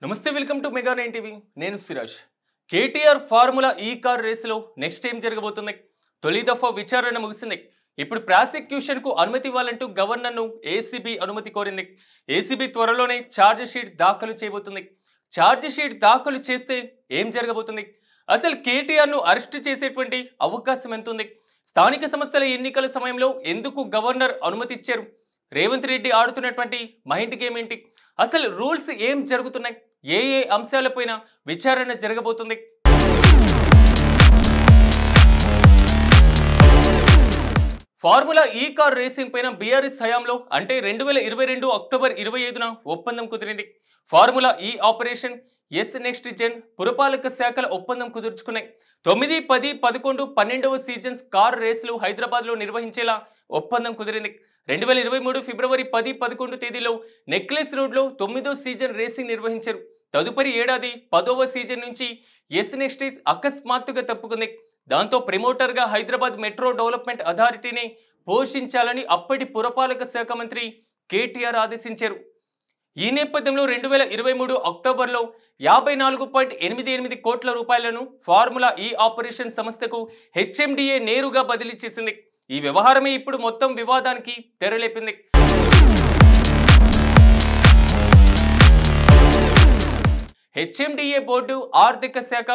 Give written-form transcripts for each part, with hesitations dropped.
నమస్తే welcome to mega 9 TV నేను Siraj KTR formula ఈ కార్ రేసులో నెక్స్ట్ ఏం జరగబోతుంది తొలి దఫా విచారణ ముగిసింది ఇప్పుడు ప్రాసిక్యూషన్ కు అనుమతి ఇవ్వాలంటూ గవర్నర్ ను ఏసీబీ అనుమతి కోరింది ఏసీబీ త్వరలోనే ఛార్జ్ షీట్ దాఖలు చేయబోతుంది ఛార్జ్ షీట్ దాఖలు చేస్తే ఏం జరగబోతుంది అసలు కేటీఆర్ ను అరెస్ట్ చేసేటువంటి అవకాశం ఎంత ఉంది స్థానిక సంస్థల ఎన్నికల సమయంలో ఎందుకు గవర్నర్ అనుమతి ఇచ్చారు రేవంత్ రెడ్డి ఆడుతున్నటువంటి మైండ్ గేమ్ ఏంటి అసలు రూల్స్ ఏం జరుగుతున్నాయి ఏ అంశాలపైన విచారణ జరగబోతుంది ఫార్ములా ఈ కార్ రేసింగ్ పైన బీఆర్ఎస్ హయాంలో అంటే 2022 అక్టోబర్ 25న ఒప్పందం కుదిరింది ఫార్ములా ఈ ఆపరేషన్ ఎస్ నెక్స్ట్ జెన్ పురపాలక శాఖల ఒప్పందం కుదుర్చుకున్నాయి 9, 10, 11, 12వ సీజన్స్ కార్ రేసులు హైదరాబాద్లో నిర్వహించేలా ఒప్పందం కుదిరింది 2023 ఫిబ్రవరి 10, 11 తేదీలో నెక్లెస్ రోడ్లో 9వ సీజన్ రేసింగ్ నిర్వహించారు తదుపరి ఏడాది 10వ సీజన్ నుంచి ఎస్ నెక్స్ట్ అకస్మాత్తుగా తప్పుకుంది దాంతో ప్రమోటర్గా హైదరాబాద్ మెట్రో డెవలప్మెంట్ అథారిటీని పోషించాలని అప్పటి పురపాలక శాఖ మంత్రి కేటీఆర్ ఆదేశించారు ఈ నేపథ్యంలో 2023 అక్టోబర్లో 54.88 కోట్ల రూపాయలను ఫార్ములా ఈ ఆపరేషన్ సంస్థకు హెచ్ఎండిఏ నేరుగా బదిలీ చేసింది ఈ వ్యవహారమే ఇప్పుడు మొత్తం వివాదానికి తెరలేపింది హెచ్ఎండిఏ బోర్డు ఆర్థిక శాఖ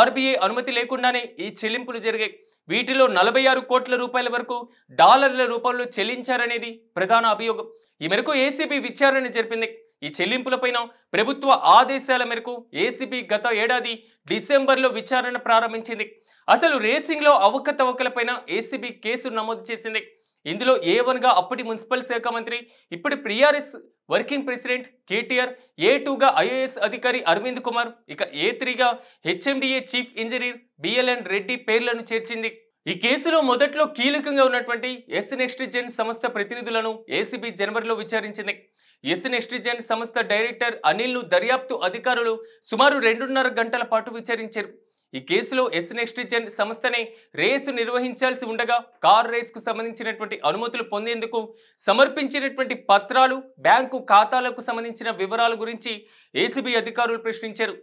ఆర్బీఐ అనుమతి లేకుండానే ఈ చెల్లింపులు జరిగాయి వీటిలో 46 కోట్ల రూపాయల వరకు డాలర్ల రూపంలో చెల్లించారనేది ప్రధాన అభియోగం ఈ మేరకు ఏసీబీ విచారణ జరిపింది ఈ చెల్లింపులపైన ప్రభుత్వ ఆదేశాల మేరకు ఏసీబీ గత ఏడాది డిసెంబర్లో విచారణ ప్రారంభించింది అసలు రేసింగ్లో అవకతవకలపైన ఏసీబీ కేసు నమోదు చేసింది ఇందులో A1గా అప్పటి మున్సిపల్ శాఖ మంత్రి ఇప్పుడు బీఆర్ఎస్ వర్కింగ్ ప్రెసిడెంట్ కేటీఆర్ A2గా ఐఏఎస్ అధికారి అరవింద్ కుమార్ ఇక A3గా HMDA chief engineer BLN Reddy పేర్లను చేర్చింది ఈ కేసులో మొదట్లో కీలకంగా ఉన్నటువంటి ఎస్ నెక్స్ట్ జెన్ సంస్థ ప్రతినిధులను ఏసీబీ జనవరిలో విచారించింది ఎస్ నెక్స్ట్ జెన్ సంస్థ డైరెక్టర్ అనిల్ను దర్యాప్తు అధికారులు సుమారు 2.5 గంటల పాటు విచారించారు ఈ కేసులో ఎస్ నెక్స్ట్ జెన్ సంస్థనే రేసు నిర్వహించాల్సి ఉండగా కార్ రేస్కు సంబంధించినటువంటి అనుమతులు పొందేందుకు సమర్పించినటువంటి పత్రాలు బ్యాంకు ఖాతాలకు సంబంధించిన వివరాల గురించి ఏసీబీ అధికారులు ప్రశ్నించారు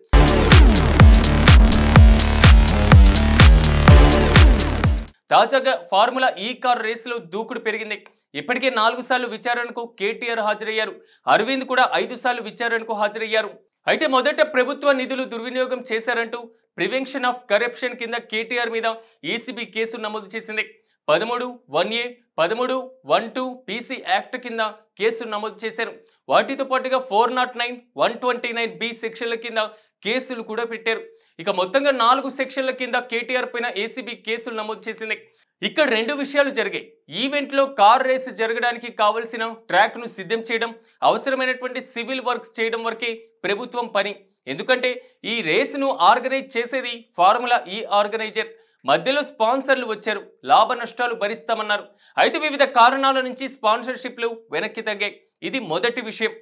తాజాగా ఫార్ములా ఈ కార్ రేసులో దూకుడు పెరిగింది ఇప్పటికే 4 సార్లు విచారణకు కేటీఆర్ హాజరయ్యారు అరవింద్ కూడా 5 సార్లు విచారణకు హాజరయ్యారు అయితే మొదట ప్రభుత్వ నిధులు దుర్వినియోగం చేశారంటూ ప్రివెన్షన్ ఆఫ్ కరప్షన్ కింద కేటీఆర్ మీద ఏసీబీ కేసు నమోదు చేసింది 13(1)(a), 13(1)(2) పీసీ యాక్ట్ కింద కేసు నమోదు చేశారు వాటితో పాటుగా 409, 129B సెక్షన్ల కింద కేసులు కూడా పెట్టారు ఇక మొత్తంగా 4 సెక్షన్ల కింద కేటీఆర్ పైన ఏసీబీ కేసులు నమోదు చేసింది ఇక్కడ 2 విషయాలు జరిగాయి ఈవెంట్లో కార్ రేసు జరగడానికి కావలసిన ట్రాక్ ను సిద్ధం చేయడం అవసరమైనటువంటి సివిల్ వర్క్స్ చేయడం వరకే ప్రభుత్వం పని ఎందుకంటే ఈ రేసును ఆర్గనైజ్ చేసేది ఫార్ములా ఈ ఆర్గనైజర్ మధ్యలో స్పాన్సర్లు వచ్చారు లాభ నష్టాలు భరిస్తామన్నారు అయితే వివిధ కారణాల నుంచి స్పాన్సర్షిప్లు వెనక్కి తగ్గాయి ఇది మొదటి విషయం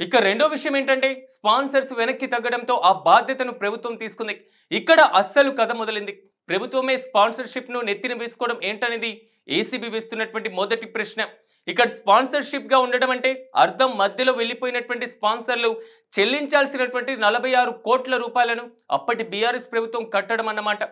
ఇక రెండో విషయం ఏంటంటే స్పాన్సర్స్ వెనక్కి తగ్గడంతో ఆ బాధ్యతను ప్రభుత్వం తీసుకుంది ఇక్కడ అస్సలు కథ మొదలైంది ప్రభుత్వమే స్పాన్సర్షిప్ ను నెత్తిన వేసుకోవడం ఏంటనేది ఏసీబీ వేస్తున్నటువంటి మొదటి ప్రశ్న ఇక్కడ స్పాన్సర్షిప్ గా ఉండడం అంటే అర్థం మధ్యలో వెళ్ళిపోయినటువంటి స్పాన్సర్లు చెల్లించాల్సినటువంటి 46 కోట్ల రూపాయలను అప్పటి బీఆర్ఎస్ ప్రభుత్వం కట్టడం అన్నమాట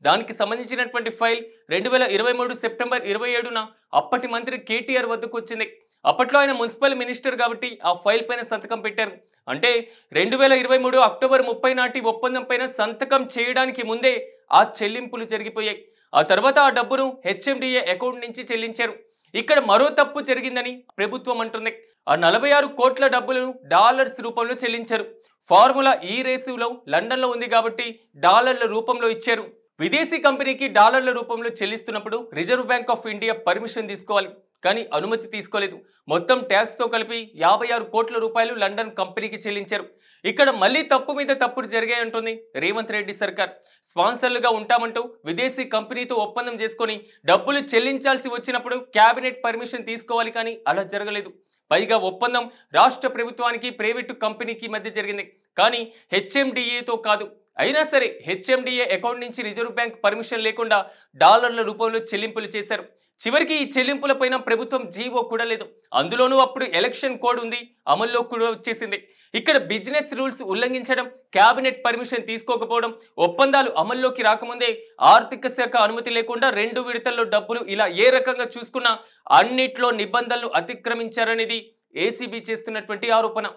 దానికి సంబంధించినటువంటి ఫైల్ 2023 సెప్టెంబర్ 27న అప్పటి మంత్రి కేటీఆర్ వద్దకు వచ్చింది అప్పట్లో ఆయన మున్సిపల్ మినిస్టర్ కాబట్టి ఆ ఫైల్ పైన సంతకం పెట్టారు అంటే 2023 అక్టోబర్ 30 నాటి ఒప్పందం పైన సంతకం చేయడానికి ముందే ఆ చెల్లింపులు జరిగిపోయాయి ఆ తర్వాత ఆ డబ్బును హెచ్ఎండిఏ అకౌంట్ నుంచి చెల్లించారు ఇక్కడ మరో తప్పు జరిగిందని ప్రభుత్వం అంటుంది ఆ 46 కోట్ల డబ్బులను డాలర్స్ రూపంలో చెల్లించారు ఫార్ములా ఈ రేసులో లండన్లో ఉంది కాబట్టి డాలర్ల రూపంలో ఇచ్చారు విదేశీ కంపెనీకి డాలర్ల రూపంలో చెల్లిస్తున్నప్పుడు reserve bank of India permission తీసుకోవాలి కానీ అనుమతి తీసుకోలేదు మొత్తం ట్యాక్స్తో కలిపి 56 కోట్ల రూపాయలు లండన్ కంపెనీకి చెల్లించారు ఇక్కడ మళ్ళీ తప్పు మీద తప్పులు జరిగాయంటుంది రేవంత్ రెడ్డి సర్కార్ స్పాన్సర్లుగా ఉంటామంటూ విదేశీ కంపెనీతో ఒప్పందం చేసుకొని డబ్బులు చెల్లించాల్సి వచ్చినప్పుడు క్యాబినెట్ పర్మిషన్ తీసుకోవాలి కానీ అలా జరగలేదు పైగా ఒప్పందం రాష్ట్ర ప్రభుత్వానికి ప్రైవేటు కంపెనీకి మధ్య జరిగింది కానీ హెచ్ఎండిఏతో కాదు అయినా సరే హెచ్ఎండిఏ అకౌంట్ నుంచి రిజర్వ్ బ్యాంక్ పర్మిషన్ లేకుండా డాలర్ల రూపంలో చెల్లింపులు చేశారు. చివరికి ఈ చెల్లింపులపైన ప్రభుత్వం జీవో కూడా లేదు. అందులోనూ అప్పుడు ఎలక్షన్ కోడ్ ఉంది, అమల్లో కూడా వచ్చేసింది. ఇక్కడ బిజినెస్ రూల్స్ ఉల్లంఘించడం, క్యాబినెట్ పర్మిషన్ తీసుకోకపోవడం, ఒప్పందాలు అమల్లోకి రాకముందే ఆర్థిక శాఖ అనుమతి లేకుండా 2 విడతల్లో డబ్బులు ఇలా ఏ రకంగా చూసుకున్నా అన్నిట్లో నిబంధనలు అతిక్రమించారనేది ఏసీబీ చేస్తున్నటువంటి ఆరోపణ.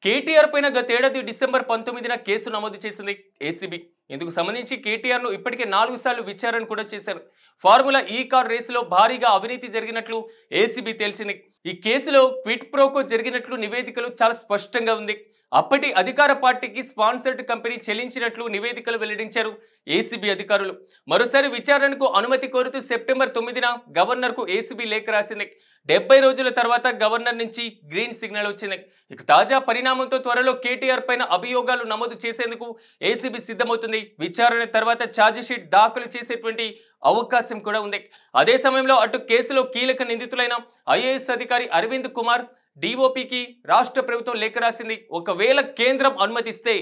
కేటీఆర్ పైన గతేడాది డిసెంబర్ 19న కేసు నమోదు చేసింది ఏసీబీ. ఇందుకు సంబంధించి కేటీఆర్ను ఇప్పటికే 4 సార్లు విచారణ కూడా చేశారు. ఫార్ములా ఈ కార్ రేసులో భారీగా అవినీతి జరిగినట్లు ఏసీబీ తేల్చింది. ఈ కేసులో క్విట్ ప్రోకో జరిగినట్లు నివేదికలు చాలా స్పష్టంగా ఉంది. అప్పటి అధికార పార్టీకి స్పాన్సర్డ్ కంపెనీ చెల్లించినట్లు నివేదికలు వెల్లడించారు ఏసీబీ అధికారులు. మరోసారి విచారణకు అనుమతి కోరుతూ సెప్టెంబర్ 9న గవర్నర్కు ఏసీబీ లేఖ రాసింది. 70 రోజుల తర్వాత గవర్నర్ నుంచి గ్రీన్ సిగ్నల్ వచ్చింది. ఇక తాజా పరిణామంతో త్వరలో కేటీఆర్ పైన అభియోగాలు నమోదు చేసేందుకు ఏసీబీ సిద్ధమవుతుంది. విచారణ తర్వాత ఛార్జిషీట్ దాఖలు చేసేటువంటి అవకాశం కూడా ఉంది. అదే సమయంలో అటు కేసులో కీలక నిందితులైన ఐఏఎస్ అధికారి అరవింద్ కుమార్ డిఓపికి రాష్ట్ర ప్రభుత్వం లేఖ రాసింది. ఒకవేళ కేంద్రం అనుమతిస్తే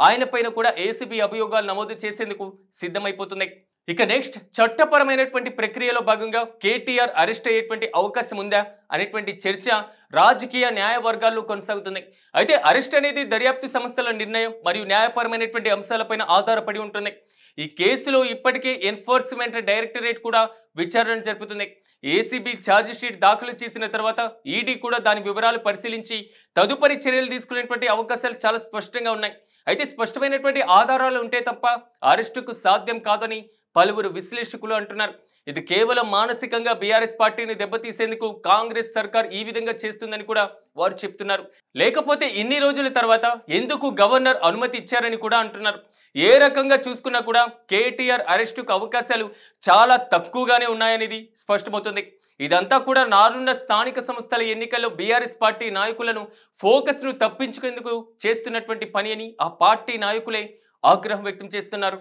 ఆయన పైన కూడా ఏసీబీ అభియోగాలు నమోదు చేసేందుకు సిద్ధమైపోతుంది. ఇక నెక్స్ట్ చట్టపరమైనటువంటి ప్రక్రియలో భాగంగా కేటీఆర్ అరెస్ట్ అయ్యేటువంటి అవకాశం ఉందా అనేటువంటి చర్చ రాజకీయ న్యాయ వర్గాల్లో కొనసాగుతుంది. అయితే అరెస్ట్ అనేది దర్యాప్తు సంస్థల నిర్ణయం మరియు న్యాయపరమైనటువంటి అంశాలపైన ఆధారపడి ఉంటుంది. ఈ కేసులో ఇప్పటికే ఎన్ఫోర్స్మెంట్ డైరెక్టరేట్ కూడా విచారణ జరుపుతుంది. ఏసీబీ ఛార్జిషీట్ దాఖలు చేసిన తర్వాత ఈడీ కూడా దాని వివరాలు పరిశీలించి తదుపరి చర్యలు తీసుకునేటువంటి అవకాశాలు చాలా స్పష్టంగా ఉన్నాయి. అయితే స్పష్టమైనటువంటి ఆధారాలు ఉంటే తప్ప అరెస్టుకు సాధ్యం కాదని పలువురు విశ్లేషకులు అంటున్నారు. ఇది కేవలం మానసికంగా బీఆర్ఎస్ పార్టీని దెబ్బతీసేందుకు కాంగ్రెస్ సర్కార్ ఈ విధంగా చేస్తుందని కూడా వారు చెప్తున్నారు. లేకపోతే ఇన్ని రోజుల తర్వాత ఎందుకు గవర్నర్ అనుమతి ఇచ్చారని కూడా అంటున్నారు. ఏ రకంగా చూసుకున్నా కూడా కేటీఆర్ అరెస్టుకు అవకాశాలు చాలా తక్కువగానే ఉన్నాయనేది స్పష్టమవుతుంది. ఇదంతా కూడా రానున్న స్థానిక సంస్థల ఎన్నికల్లో బీఆర్ఎస్ పార్టీ నాయకులను ఫోకస్ను తప్పించుకేందుకు చేస్తున్నటువంటి పని అని ఆ పార్టీ నాయకులే ఆగ్రహం వ్యక్తం చేస్తున్నారు.